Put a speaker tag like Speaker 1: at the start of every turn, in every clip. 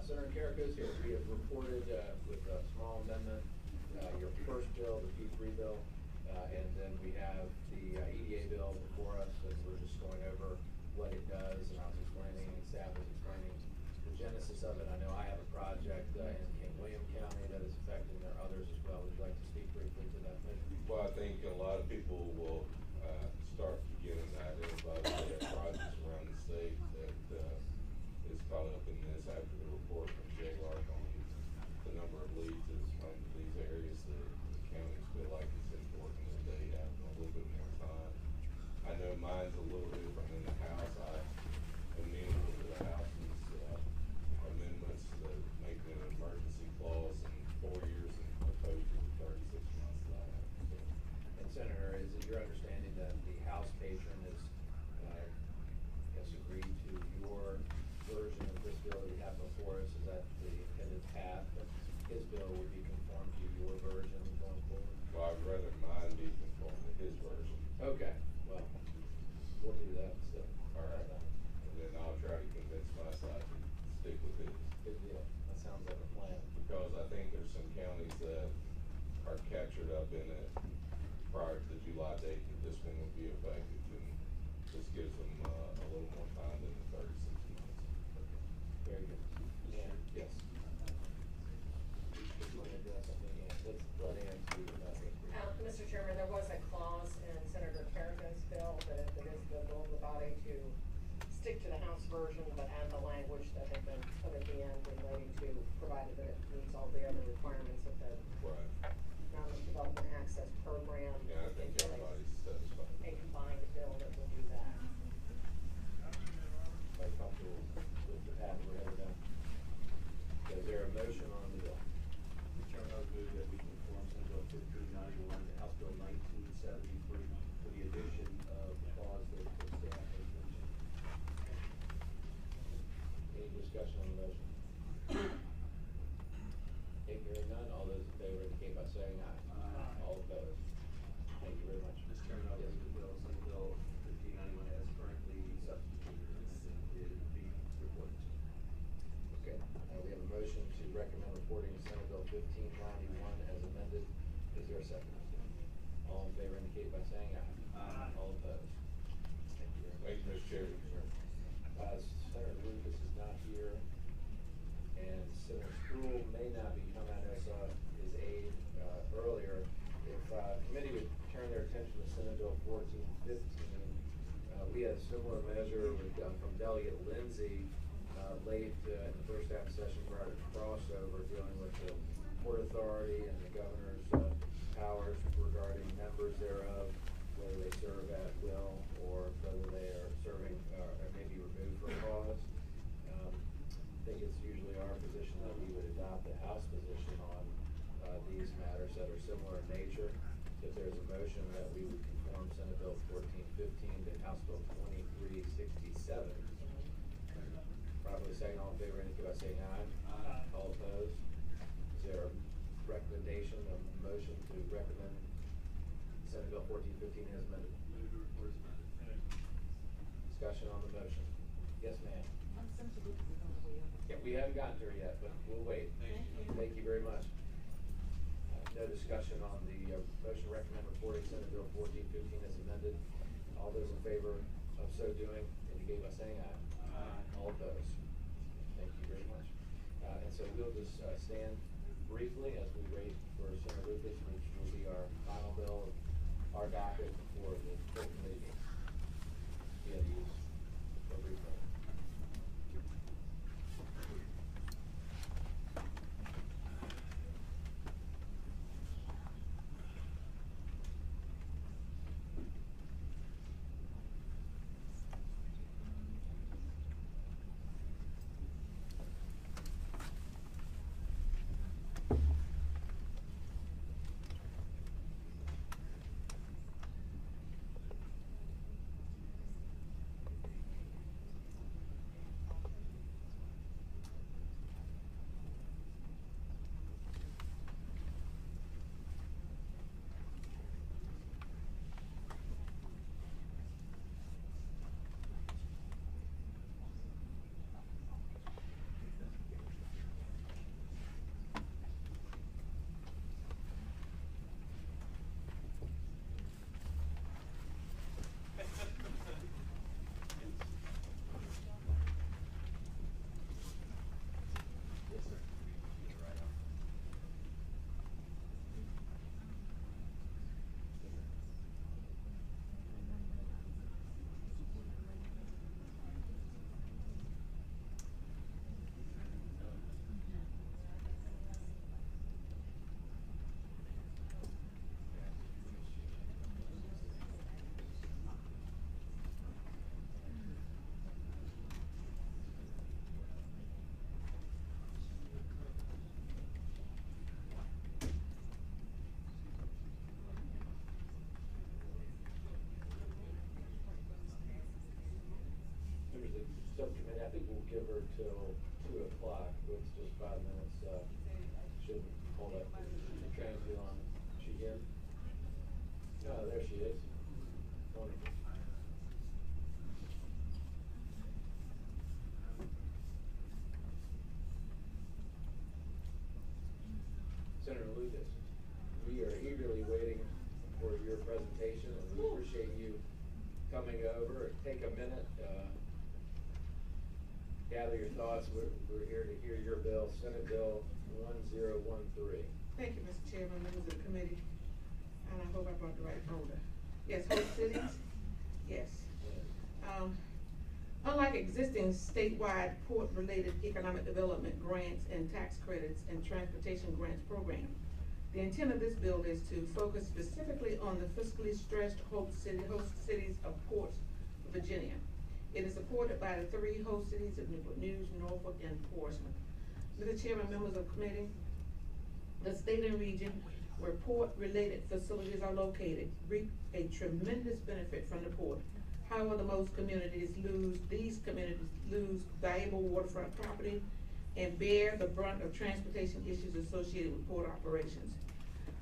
Speaker 1: Senator Carrico's here. We have reported with a small amendment your first bill, the P3 bill, and then we have the EDA bill before us, and we're just going over what it does, and I was explaining, and staff was explaining the genesis of it. I know I have a project in King William County that is affecting, there are others as well. Would you like to speak briefly to that?
Speaker 2: Well, I think a lot of people will start getting that about the projects around the state that is caught up in this after the report from JLARC on the number of leads that's come to these areas that the counties feel like it's important that they have a little bit more time. I know mine's a little different in the House. I am amenable to the House's amendments that make an emergency clause in 4 years and opposed to the 36 months that I have. So.
Speaker 1: And Senator, is it your understanding that the House patron has agreed to your version of this bill that you have before us? Is that the intended path, that his bill would be conformed to your version going forward?
Speaker 2: Well, I'd rather mine be conformed to his version.
Speaker 1: Okay, well, we'll do that still.
Speaker 2: All right. And then I'll try to convince my side to stick with his.
Speaker 1: Good deal. That sounds like a plan.
Speaker 2: Because I think there's some counties that are captured up in it prior to the July date that this one will be effective, and this gives them a little more time than the 36 months.
Speaker 1: Okay. Very good. Yeah. Yes. Let's let Ann speak about it.
Speaker 3: Mr. Chairman, there was a clause in Senator Carrigan's bill that if it is the will of the body to stick to the House version, but add the language that had been put at the end relating to, provided that it meets all the other requirements of the Economic Development Access Program.
Speaker 2: Yeah, I think everybody's satisfied.
Speaker 3: A combined bill that will do that.
Speaker 1: Are you comfortable with the path we're headed down? Is there a motion on the bill?
Speaker 4: Mr. Chairman, I would move that we conform Senate Bill 1591 to House Bill 1973 with the addition of the clause that the staff has mentioned.
Speaker 1: Any discussion on the motion? Hearing none, all those in favor indicate by saying aye.
Speaker 4: Aye.
Speaker 1: All opposed? Thank you very much.
Speaker 4: Mr. Chairman, I would move the bill, Senate Bill 1591 as currently substituted and it be reported.
Speaker 1: Okay, we have a motion to recommend reporting Senate Bill 1591 as amended. Is there a second? All in favor indicate by saying aye.
Speaker 4: Aye.
Speaker 1: All opposed? Thank you very much.
Speaker 2: Thank you, Mr. Chairman.
Speaker 1: Senator Lucas is not here, and Senator Spruill may not be coming. I know saw his aide earlier. If committee would turn their attention to Senate Bill 1415, we had a similar measure with, from Delegate Lindsay late in the first half session prior to crossover, dealing with the Port Authority and the governor's powers regarding members thereof, whether they serve at will or whether they are serving or may be removed for cause. I think it's usually our position that we would adopt the House position on these matters that are similar in nature. If there's a motion that we would conform Senate Bill 1415 to House Bill 2367. Probably second, all in favor indicate by saying aye.
Speaker 4: Aye.
Speaker 1: All opposed? Is there a recommendation, a motion to recommend Senate Bill 1415 as amended?
Speaker 4: Move the report as amended.
Speaker 1: Discussion on the motion. Yes, ma'am.
Speaker 5: Senator Lucas is on the way over.
Speaker 1: Yeah, we haven't gotten to her yet, but we'll wait.
Speaker 4: Thank you.
Speaker 1: Thank you very much. No discussion on the motion to recommend reporting Senate Bill 1415 as amended. All those in favor of so doing indicate by saying aye.
Speaker 4: Aye.
Speaker 1: All opposed? Thank you very much. And so we'll just stand briefly as we wait for Senator Lucas, which will be our final bill of our docket for the full committee. Yeah, use a brief moment. think we'll give her till 2 o'clock, it's just 5 minutes, shouldn't hold up. The train's still on, she here? No, there she is. Wonderful. Senator Lucas, we are eagerly waiting for your presentation, and we appreciate you coming over. Take a minute, gather your thoughts. We're here to hear your bill, Senate Bill 1013.
Speaker 5: Thank you, Mr. Chairman, members of the committee, and I hope I brought the right folder. Yes, host cities, yes. Unlike existing statewide port-related economic development grants and tax credits and transportation grants program, the intent of this bill is to focus specifically on the fiscally stressed host cities of Ports, Virginia. It is supported by the 3 host cities of Newport News, Norfolk, and Portsmouth. Mr. Chairman, members of the committee, the state and region where port-related facilities are located reap a tremendous benefit from the port. However, these communities lose valuable waterfront property and bear the brunt of transportation issues associated with port operations.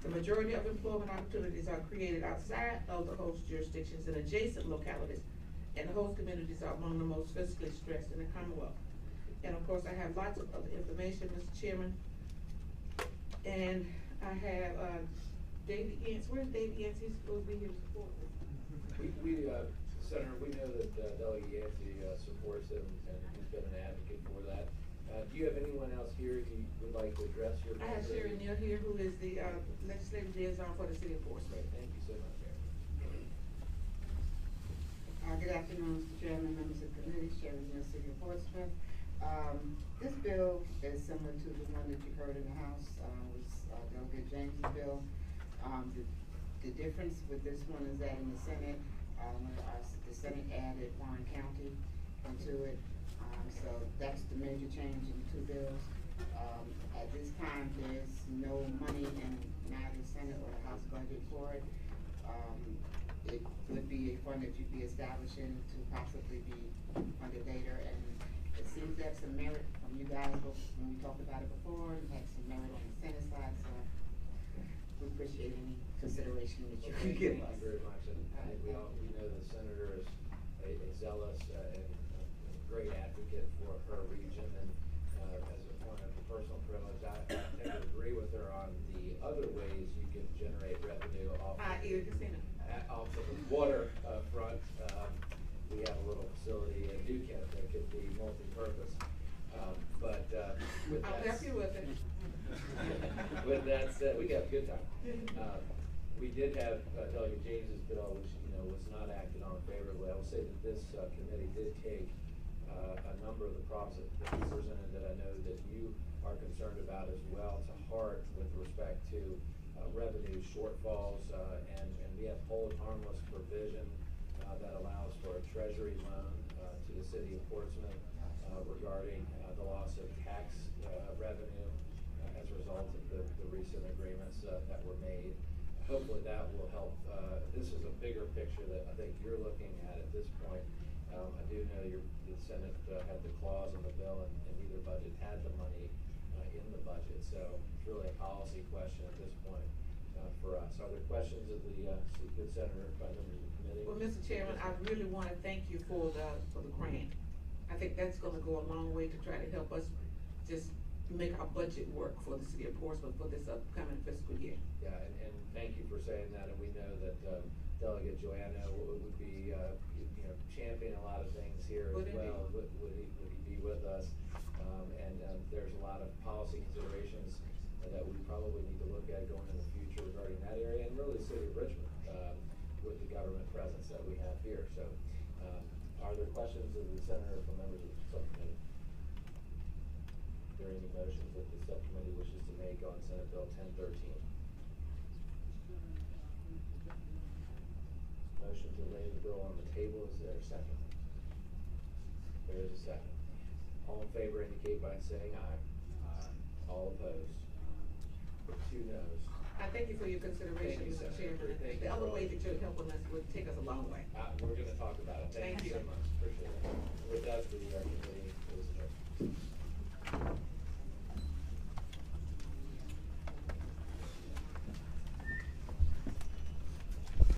Speaker 5: The majority of employment opportunities are created outside of the host jurisdictions and adjacent localities, and the host communities are among the most fiscally stressed in the Commonwealth. And of course, I have lots of other information, Mr. Chairman. And I have, David Yancey. Where's David Yancey? He's supposed to be here to support me.
Speaker 1: Senator, we know that Delegate Yancey supports him, and he's been an advocate for that. Do you have anyone else here who would like to address your?
Speaker 5: I have Sherry Neal here, who is the legislative liaison for the city of Portsmouth.
Speaker 1: Thank you so much, Mary.
Speaker 6: Good afternoon, Mr. Chairman, members of the committee, Sherry Neal, City of Portsmouth. This bill is similar to the one that you heard in the House, was Delegate James' bill. The difference with this one is that in the Senate, the Senate added Warren County into it. So that's the major change in the 2 bills. At this time, there's no money in neither the Senate or the House budget for it. It would be a fund that you'd be establishing to possibly be funded later, and it seems to have some merit from you guys when we talked about it before, and had some merit on the Senate side, so we appreciate any consideration that you can give us.
Speaker 1: Thank you very much, and we know the senator is a zealous and great advocate for her region, and as a point of personal privilege, I tend to agree with her on the other ways you can generate revenue off of the water front. We have a little facility in New Kent that could be multi-purpose, but with that,
Speaker 5: I'll help you with it.
Speaker 1: with that said, we got a good time. We did have Delegate James's bill, which was not acted on favorably. I will say that this committee did take a number of the problems that he presented, that I know that you are concerned about as well, to heart with respect to revenue shortfalls, and we have hold harmless provision that allows for a treasury loan to the city of Portsmouth regarding the loss of tax revenue as a result of the recent agreements that were made. Hopefully that will help. This is a bigger picture that I think you're looking at this point. I do know the Senate had the clause in the bill, and neither budget had the money in the budget, so it's really a policy question at this point for us. Are there questions of the good senator by members of the committee?
Speaker 5: Well, Mr. Chairman, I really want to thank you for the grant. I think that's going to go a long way to try to help us just make our budget work for the city of Portsmouth for this upcoming fiscal year.
Speaker 1: Yeah, and thank you for saying that, and we know that Delegate Joanna would be championing a lot of things here as well. Would he be with us? And there's a lot of policy considerations that we probably need to look at going in the future regarding that area, and really the city of Richmond with the government presence that we have here. So are there questions of the senator from members of the subcommittee? Are there any motions that the subcommittee wishes to make on Senate Bill 1013? Motion to lay the bill on the table. Is there a second? There is a second. All in favor indicate by saying aye. Aye. All opposed? 2 noes.
Speaker 5: I thank you for your consideration, Mr. Chairman. The other way that you're helping us would take us a long way.
Speaker 1: We're going to talk about it. Thank you so much. Appreciate it. With that, the committee